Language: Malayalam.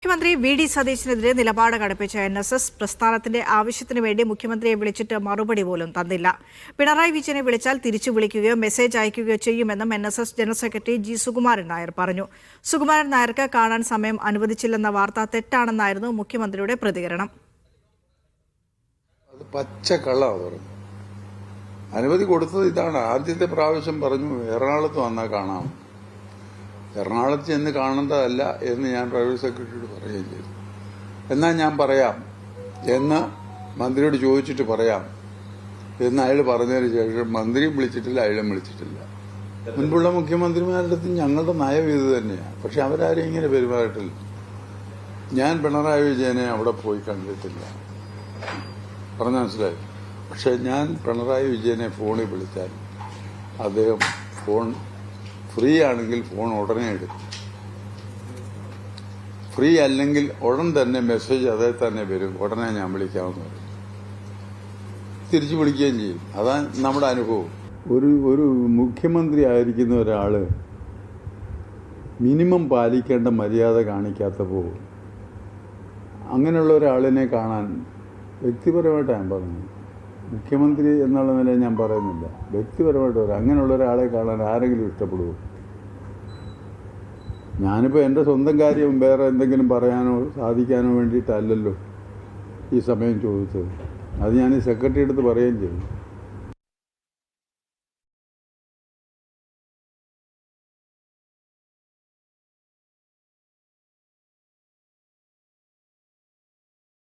മുഖ്യമന്ത്രി വി.ഡി. സതീശനെതിരെ നിലപാട് കടുപ്പിച്ച NSS പ്രസ്ഥാനത്തിന്റെ ആവശ്യത്തിനു വേണ്ടി മുഖ്യമന്ത്രിയെ വിളിച്ചിട്ട് മറുപടി പോലും തന്നില്ല. പിണറായി വിജയനെ വിളിച്ചാൽ തിരിച്ചു വിളിക്കുകയോ മെസ്സേജ് അയക്കുകയോ ചെയ്യുമെന്നും NSS general secretary G. Sukumaran Nair പറഞ്ഞു. സുകുമാരൻ നായർക്ക് കാണാൻ സമയം അനുവദിച്ചില്ലെന്ന വാർത്ത തെറ്റാണെന്നായിരുന്നു മുഖ്യമന്ത്രിയുടെ പ്രതികരണം. അത് പച്ചക്കള്ളമാണ്. അനുമതി കൊടുത്തത് ഇതാണ്. ആദ്യത്തെ പ്രാവശ്യം പറഞ്ഞു എറണാകുളത്ത് വന്നാൽ കാണാം. എറണാകുളത്ത് ചെന്ന് കാണേണ്ടതല്ല എന്ന് ഞാൻ പ്രൈവറ്റ് സെക്രട്ടറിയോട് പറയുകയും ചെയ്തു. എന്നാൽ ഞാൻ പറയാം എന്ന് മന്ത്രിയോട് ചോദിച്ചിട്ട് പറയാം എന്ന് അയാൾ പറഞ്ഞതിന് ശേഷം മന്ത്രിയും വിളിച്ചിട്ടില്ല, അയാളും വിളിച്ചിട്ടില്ല. മുൻപുള്ള മുഖ്യമന്ത്രിമാരുടെ അടുത്ത് ഞങ്ങളുടെ നയം ഇത് തന്നെയാണ്. പക്ഷെ അവരാരും ഇങ്ങനെ പെരുമാറിയിട്ടില്ല. ഞാൻ പിണറായി വിജയനെ അവിടെ പോയി കണ്ടിട്ടില്ല, പറഞ്ഞ മനസ്സിലായി. പക്ഷെ ഞാൻ പിണറായി വിജയനെ ഫോണിൽ വിളിച്ചാൽ അദ്ദേഹം ഫോൺ ഫ്രീ ആണെങ്കിൽ ഫോൺ ഉടനെ എടുക്കും, ഫ്രീ അല്ലെങ്കിൽ ഉടൻ തന്നെ മെസ്സേജ് അതേ തന്നെ വരും, ഉടനെ ഞാൻ വിളിക്കാമെന്ന് പറയും, തിരിച്ചു വിളിക്കുകയും ചെയ്യും. അതാണ് നമ്മുടെ അനുഭവം. ഒരു മുഖ്യമന്ത്രി ആയിരിക്കുന്ന ഒരാള് മിനിമം പാലിക്കേണ്ട മര്യാദ കാണിക്കാത്തപ്പോൾ അങ്ങനെയുള്ള ഒരാളിനെ കാണാൻ വ്യക്തിപരമായിട്ട് ഞാൻ പറഞ്ഞു, മുഖ്യമന്ത്രി എന്നുള്ള നിലയിൽ ഞാൻ പറയുന്നില്ല, വ്യക്തിപരമായിട്ട് അങ്ങനെയുള്ള ഒരാളെ കാണാൻ ആരെങ്കിലും ഇഷ്ടപ്പെടുമോ? ഞാനിപ്പോൾ എൻ്റെ സ്വന്തം കാര്യം വേറെ എന്തെങ്കിലും പറയാനോ സാധിക്കാനോ വേണ്ടിയിട്ടല്ലല്ലോ ഈ സമയം ചോദിച്ചത്. അത് ഞാൻ ഈ സെക്രട്ടറി അടുത്ത് പറയുകയും ചെയ്തു.